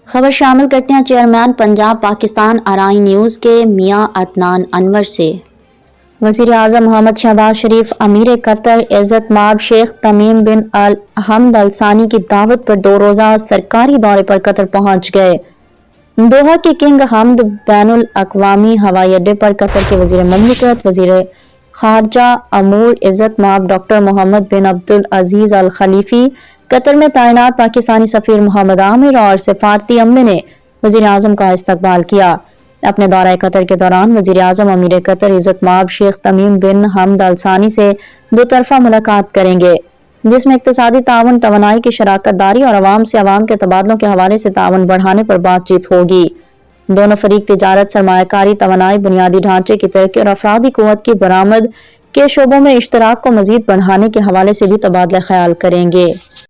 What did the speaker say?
خبر شامل کرتے ہیں چیئرمین پنجاب پاکستان آرائی نیوز کے میاں عدنان انور سے۔ وزیر اعظم محمد شہباز شریف امیر قطر عزت مآب شیخ تمیم بن حمد ال ثانی کی دعوت پر 2 روزہ سرکاری دورے پر قطر پہنچ گئے۔ دوحہ کے کنگ حمد بین الاقوامی ہوائی اڈے پر قطر کے وزیر مملکت وزیر خارجہ امور عزت مآب ڈاکٹر محمد بن عبدالعزیز الخلیفی، قطر میں تعینات پاکستانی سفیر محمد عامر اور سفارتی عملے نے وزیر اعظم کا استقبال کیا۔ اپنے دورہ قطر کے دوران وزیر اعظم امیر قطر عزت مآب شیخ تمیم بن حمد ال ثانی سے 2 طرفہ ملاقات کریں گے، جس میں اقتصادی تعاون، توانائی کی شراکت داری اور عوام سے عوام کے تبادلوں کے حوالے سے تعاون بڑھانے پر بات چیت ہوگی۔ دونوں فریق تجارت، سرمایہ کاری، توانائی، بنیادی ڈھانچے کی ترقی اور افرادی قوت کی برآمد کے شعبوں میں اشتراک کو مزید بڑھانے کے حوالے سے بھی تبادلہ خیال کریں گے۔